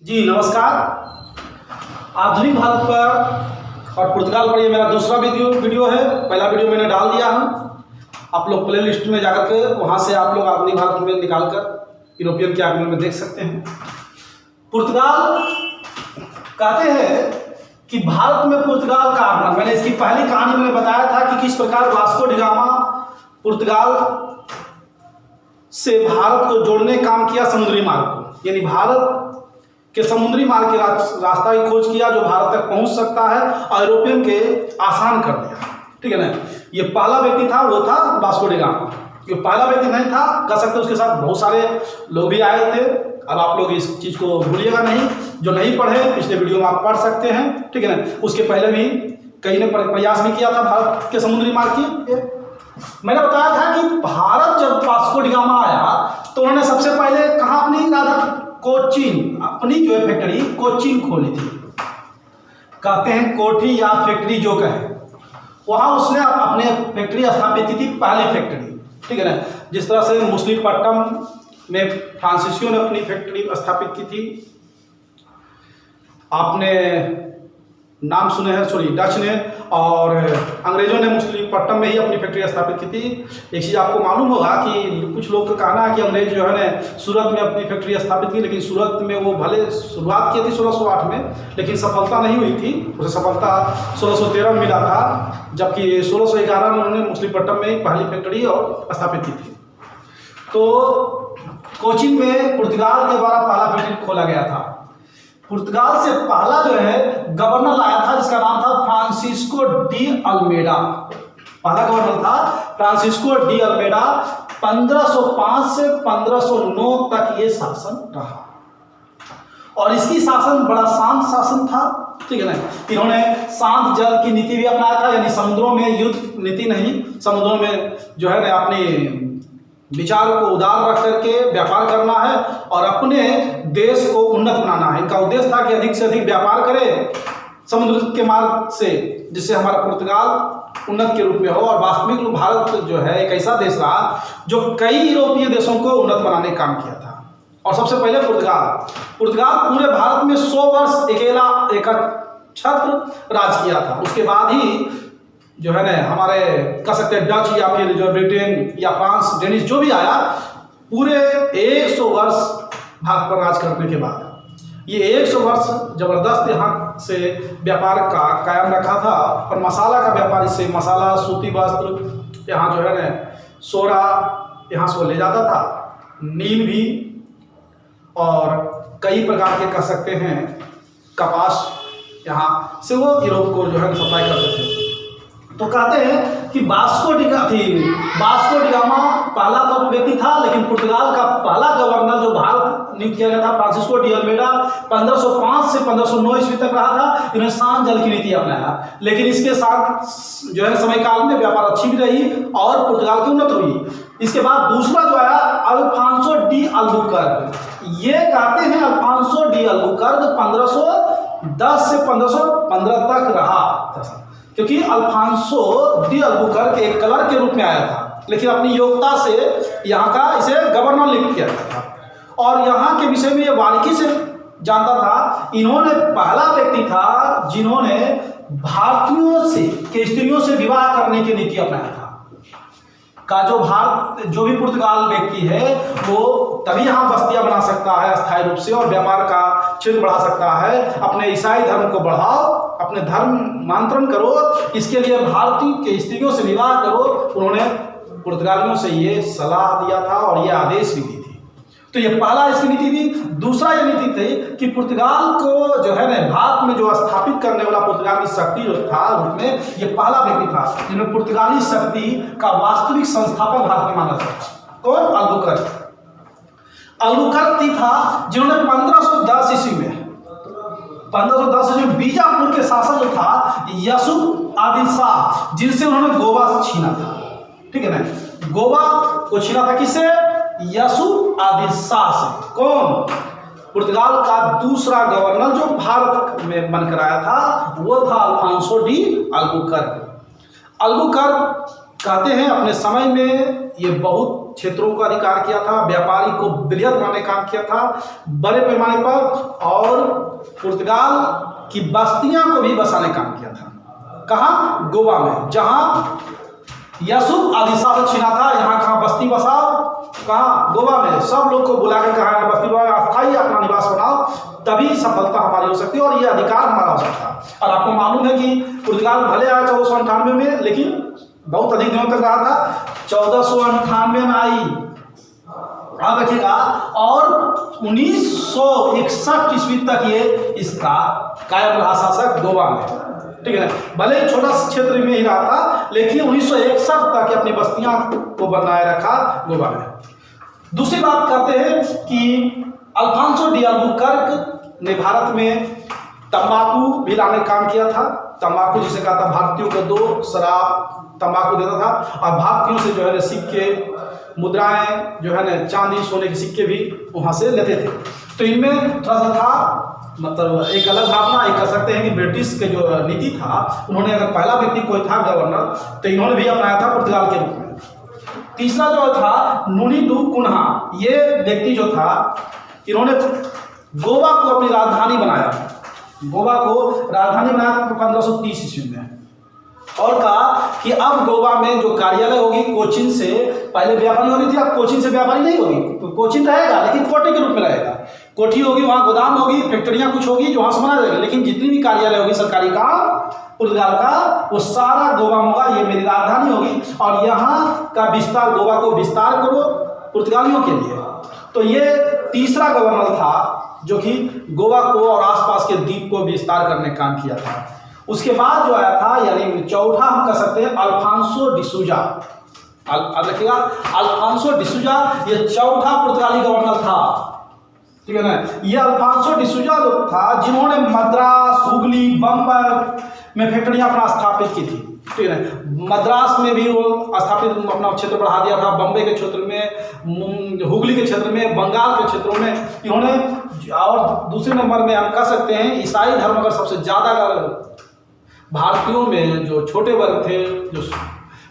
जी नमस्कार। आधुनिक भारत पर और पुर्तगाल पर ये मेरा दूसरा वीडियो है। पहला वीडियो मैंने डाल दिया है, आप लोग प्ले लिस्ट में जाकर के वहाँ से आप लोग आधुनिक भारत में निकाल कर यूरोपियन के आगमन में देख सकते हैं। पुर्तगाल कहते हैं कि भारत में पुर्तगाल का आगमन, मैंने इसकी पहली कहानी में बताया था कि किस प्रकार वास्को डी गामा पुर्तगाल से भारत को जोड़ने काम किया, समुद्री मार्ग को, यानी भारत के समुद्री मार्ग के रास्ता की खोज किया जो भारत तक पहुंच सकता है और यूरोपियन के आसान कर दिया। ठीक है ना। ये पहला व्यक्ति था, वो था वास्को डी गामा। ये पहला व्यक्ति नहीं था, कह सकते उसके साथ बहुत सारे लोग भी आए थे। अब आप लोग इस चीज को भूलिएगा नहीं, जो नहीं पढ़े पिछले वीडियो में आप पढ़ सकते हैं। ठीक है ना। उसके पहले भी कई ने प्रयास भी किया था भारत के समुद्री मार्ग की। मैंने बताया था कि भारत जब वास्को डी गामा आया तो उन्होंने सबसे पहले कहाँ अपनी कोचीन, अपनी जो है फैक्ट्री कोचीन खोली थी। कहते हैं कोठी या फैक्ट्री जो कहे, वहां उसने अपने फैक्ट्री स्थापित की थी, पहली फैक्ट्री। ठीक है ना। जिस तरह से मछलीपट्टनम में फ्रांसीसियों ने अपनी फैक्ट्री स्थापित की थी, आपने नाम सुने हैं, सॉरी डच ने और अंग्रेजों ने मछलीपट्टनम में ही अपनी फैक्ट्री स्थापित की थी। एक चीज़ आपको मालूम होगा कि कुछ लोग का कहना है कि अंग्रेज जो है ना सूरत में अपनी फैक्ट्री स्थापित की, लेकिन सूरत में वो भले शुरुआत की थी 1608 में, लेकिन सफलता नहीं हुई थी। उसे सफलता 1613 में मिला था, जबकि 1611 में उन्होंने मछलीपट्टनम में पहली फैक्ट्री और स्थापित की थी। तो कोचीन में पुर्तगाल के द्वारा पहला फैक्ट्री खोला गया था। पुर्तगाल से पहला जो है गवर्नर आया था जिसका नाम था फ्रांसिस्को डी अल्मेडा। पहला गवर्नर था फ्रांसिस्को डी अल्मेडा। 1505 से 1509 तक ये शासन रहा और इसकी शासन बड़ा शांत शासन था। ठीक है ना। इन्होंने शांत जल की नीति भी अपनाया था, यानी समुद्रों में युद्ध नीति नहीं, समुद्रों में जो है ना अपनी विचार को उदार रख करके व्यापार करना है और अपने देश को उन्नत बनाना है। इनका उद्देश्य था कि अधिक से अधिक व्यापार करें समुद्र के मार्ग से, जिससे हमारा पुर्तगाल उन्नत के रूप में हो। और वास्तविक रूप भारत जो है एक ऐसा देश रहा जो कई यूरोपीय देशों को उन्नत बनाने का काम किया था। और सबसे पहले पुर्तगाल पूरे भारत में 100 वर्ष अकेला एक छत्र राज किया था। उसके बाद ही जो है ना हमारे कह सकते हैं डच या फिर जो ब्रिटेन या फ्रांस, डेनिश जो भी आया, पूरे 100 वर्ष भारत पर राज करने के बाद ये 100 वर्ष जबरदस्त यहाँ से व्यापार का कायम रखा था। और मसाला का व्यापार, इससे मसाला, सूती वस्त्र, यहाँ जो है ना सोरा यहाँ से ले जाता था, नील भी, और कई प्रकार के कह सकते हैं कपास यहाँ से वो यूरोप को जो है सप्लाई करते थे। तो कहते हैं कि वास्को डी गामा पहला तो व्यक्ति था, लेकिन पुर्तगाल का पहला गवर्नर जो भारत नियुक्त किया गया था फ्रांसिस्को डी अल्मेडा 1505 से 1509 ईस्वी तक रहा था। इन्होंने शांत जल की नीति अपनाया, लेकिन इसके साथ जो है समय काल में व्यापार अच्छी भी रही और पुर्तगाल की उन्नति हुई। इसके बाद दूसरा जो आया अल्फांसो डी अल्बुकर्क। ये कहते हैं अल्फांसो डी अल्बुकर्क 1510 से 1515 तक रहा, क्योंकि अल्फांसो डी अल्बुकर्क एक कलर के रूप में आया था, लेकिन अपनी योग्यता से यहाँ का इसे गवर्नर नियुक्त किया गया था और यहाँ के विषय में ये बारीकी से जानता था। इन्होंने पहला व्यक्ति था जिन्होंने भारतीयों से के स्त्रियों से विवाह करने की नीति अपनाया था। का जो भी पुर्तगाल व्यक्ति है वो तभी यहाँ बस्तियां बना सकता है अस्थायी रूप से और व्यापार का क्षेत्र बढ़ा सकता है। अपने ईसाई धर्म को बढ़ाओ, अपने धर्म मांत्रण करो, इसके लिए भारतीय के स्त्रियों से विवाह करो। उन्होंने पुर्तगालियों से ये सलाह दिया था और ये आदेश भी दी थी। तो ये पहला इसकी नीति थी। दूसरा ये नीति थी कि पुर्तगाल को जो है ना भारत में जो स्थापित करने वाला पुर्तगाल की शक्ति जो था रूप में, ये पहला व्यक्ति था जिन्होंने पुर्तगाली शक्ति का वास्तविक संस्थापक भारत में माना था। कौन? अल्बुकर्क था जिन्होंने 1510 ईस्वी में 1510 ईस्वी में बीजापुर के शासक जो था यूसुफ आदिल शाह, जिनसे उन्होंने गोवा छीना था। ठीक है ना। गोवा को छीना था किससे? यूसुफ आदिल शाह से। कौन? पुर्तगाल का दूसरा गवर्नर जो भारत में बनकर आया था वो था अल्फांसो डी अल्बुकर्क। अल्बुकर्क कहते हैं अपने समय में ये बहुत क्षेत्रों का अधिकार किया था, व्यापारी को बृहद बनाने का काम किया था बड़े पैमाने पर, और पुर्तगाल की बस्तियां को भी बसाने का काम किया था। कहाँ? गोवा में, जहां यूसुफ आदि शाह छीना था, यहाँ कहाँ बस्ती बसाओ, कहाँ? गोवा में। सब लोग को बुलाकर कहा बस्ती अस्थायी अपना निवास बनाओ, तभी सफलता हमारी हो सकती है और ये अधिकार हमारा हो सकता है। और आपको मालूम है कि पुर्तगाल भले आया 1498 में, लेकिन बहुत अधिक दिनों तक रहा था। 1498 में आई, याद रखिएगा, और 1961 ईस्वी तक ये इसका कायम रहा शासक गोवा में, ठीक है। भले छोटा क्षेत्र में ही रहा था, लेकिन 1961 तक अपनी बस्तियां को बनाए रखा गोवा में। दूसरी बात कहते हैं कि अल्फांसो डी अल्बुकर्क ने भारत में तंबाकू भी लाने का काम किया था। तंबाकू जिसे कहा था भारतीयों को दो, शराब तंबाकू देता था, और भारतीयों से जो है सिक्के, मुद्राएं, जो है ना चांदी सोने के सिक्के भी वहां से लेते थे। तो इनमें थोड़ा सा था, मतलब एक अलग भावना, एक कह सकते हैं कि ब्रिटिश के जो नीति था, उन्होंने अगर पहला व्यक्ति कोई था गवर्नर, तो इन्होंने भी अपनाया था पुर्तगाल के रूप में। तीसरा जो था नुनी डू कुन्हा, ये व्यक्ति जो था, इन्होंने गोवा को अपनी राजधानी बनाया। गोवा को राजधानी बनाया 1530 ईस्वी में, और कहा कि अब गोवा में जो कार्यालय होगी कोचिन से, पहले व्यापारी होनी थी, अब कोचिन से व्यापारी नहीं होगी, तो कोचिन रहेगा लेकिन कोठी के रूप में रहेगा। कोठी होगी, वहाँ गोदाम होगी, फैक्ट्रियाँ कुछ होगी जो वहाँ से बना जाएगा, लेकिन जितनी भी कार्यालय होगी सरकारी काम पुर्तगाल का, वो सारा गोवा में होगा, ये मेरी राजधानी होगी, और यहाँ का विस्तार, गोवा को विस्तार करो पुर्तगालियों के लिए। तो ये तीसरा गवर्नर था जो कि गोवा को और आसपास के द्वीप को विस्तार करने का काम किया था। उसके बाद जो आया था, यानी चौथा हम कह सकते हैं अल्फांसो डिसूजा, रखिएगा, अल्फांसो डिसूजा ये चौथा पुर्तगाली गवर्नर था, ठीक है ना। ये अल्फांसो डिसूजा जो था, जिन्होंने मद्रास, हुगली, बम्बई में फैक्ट्रियां अपना स्थापित की थी, ठीक है। मद्रास में भी वो स्थापित अपना क्षेत्र बढ़ा दिया था, बम्बई के क्षेत्र में, हुगली के क्षेत्र में, बंगाल के क्षेत्रों में इन्होंने। और दूसरे नंबर में हम कह सकते हैं ईसाई धर्म अगर सबसे ज़्यादा, अगर भारतीयों में जो छोटे वर्ग थे,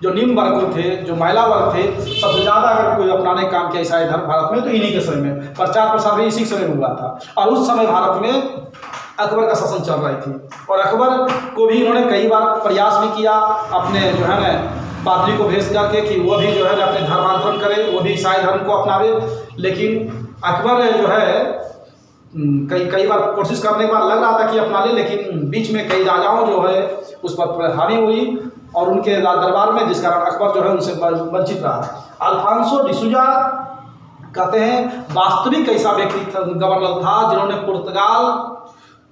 जो निम्न वर्ग थे, जो महिला वर्ग थे, सबसे ज़्यादा अगर कोई अपनाने काम किया ईसाई धर्म भारत में, तो इन्हीं के समय में प्रचार प्रसार भी इसी समय में हुआ था। और उस समय भारत में अकबर का शासन चल रही थी, और अकबर को भी इन्होंने कई बार प्रयास भी किया अपने जो है ना पादरी को भेज करके कि वो भी जो है ना अपने धर्मांतरण करे, वो भी ईसाई धर्म को अपनावे। लेकिन अकबर जो है कई बार कोशिश करने के बाद लग रहा था कि अपना ले, लेकिन बीच में कई राजाओं जो है उस पर हावी हुई और उनके दरबार में, जिस कारण अकबर जो है उनसे वंचित रहा। अल्फांसो डिसूजा कहते हैं वास्तविक ऐसा व्यक्ति गवर्नर था जिन्होंने पुर्तगाल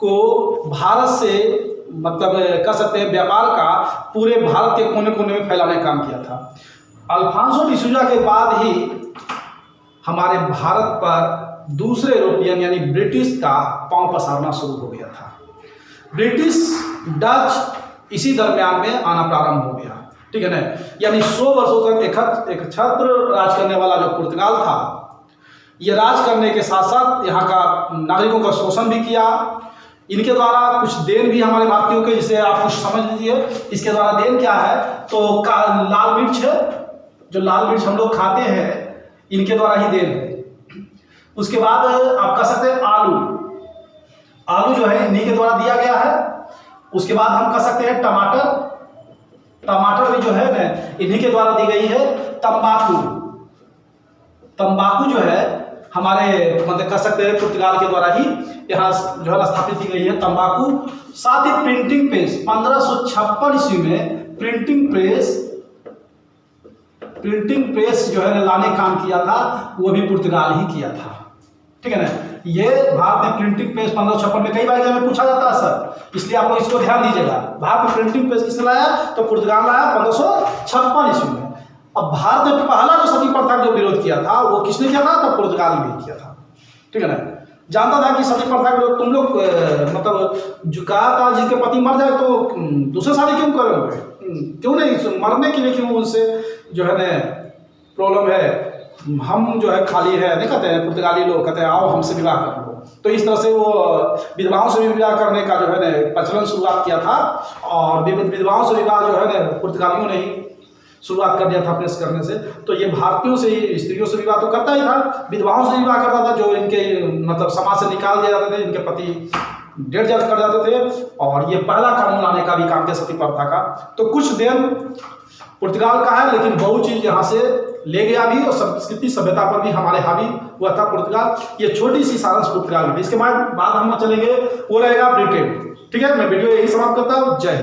को भारत से, मतलब कह सकते हैं व्यापार का पूरे भारत के कोने कोने में फैलाने का काम किया था। अल्फांसो डिसूजा के बाद ही हमारे भारत पर दूसरे यूरोपियन यानी ब्रिटिश का पांव पसारना शुरू हो गया था। ब्रिटिश, डच इसी दरमियान में आना प्रारंभ हो गया, ठीक है ना। यानी 100 वर्षों तक एक छत्र राज करने वाला जो पुर्तगाल था, यह राज करने के साथ साथ यहाँ का नागरिकों का शोषण भी किया। इनके द्वारा कुछ देन भी हमारे भारतीयों के, जिसे आप कुछ समझ लीजिए इसके द्वारा देन क्या है, तो लाल मिर्च, जो लाल मिर्च हम लोग खाते हैं, इनके द्वारा ही देन है। उसके बाद आप कह सकते हैं आलू जो है इन्हीं के द्वारा दिया गया है। उसके बाद हम कह सकते हैं टमाटर भी जो है ना इन्हीं के द्वारा दी गई है। तंबाकू जो है हमारे, मतलब कह सकते हैं पुर्तगाल के द्वारा ही यहाँ जो है स्थापित की गई है तंबाकू। साथ ही प्रिंटिंग प्रेस 1556 ईस्वी में प्रिंटिंग प्रेस जो है लाने काम किया था, वो भी पुर्तगाल ही किया था, ठीक है ना। ये भारत में प्रिंटिंग प्रेस 1556 में कई बार एग्जाम में पूछा जाता है सर, इसलिए आप लोग इसको ध्यान दीजिएगा। भारत में प्रिंटिंग प्रेस किसने लाया, तो पुर्तगाल लाया 1556 ईस्वी में। अब भारत में पहला जो सती प्रथा का जो विरोध किया था वो किसने किया था, तो पुर्तगाल ने किया था, ठीक है ना। जानता था कि सती प्रथा को तुम लोग मतलब जो कहा था जिसके पति मर जाए तो दूसरे शादी क्यों करोगे, क्यों नहीं, मरने के लिए क्यों उनसे जो है ना प्रॉब्लम है, हम जो है खाली है नहीं कहते हैं पुर्तगाली लोग, कहते हैं आओ हमसे विवाह कर लो। तो इस तरह से वो विधवाओं से भी विवाह करने का जो है ना प्रचलन शुरुआत किया था, और विधवाओं से विवाह जो है ना पुर्तगालियों ने ही शुरुआत कर दिया था प्रेस करने से। तो ये भारतीयों से ही, स्त्रियों से विवाह तो करता ही था, विधवाओं से विवाह करता था, जो इनके मतलब समाज से निकाल दिया जाते थे, इनके पति डेढ़ जात कर जाते थे। और ये पहला कानून लाने का भी काम किया सती प्रथा का। तो कुछ देन पुर्तगाल का है, लेकिन बहुत चीज यहाँ से ले गया भी, और संस्कृति सभ्यता पर भी हमारे हावी हुआ था पुर्तगाल। ये छोटी सी सारांश पुर्तगाल की। इसके बाद हम चलेंगे, वो रहेगा ब्रिटेन। ठीक है, मैं वीडियो यही समाप्त करता हूँ। जय हिंद।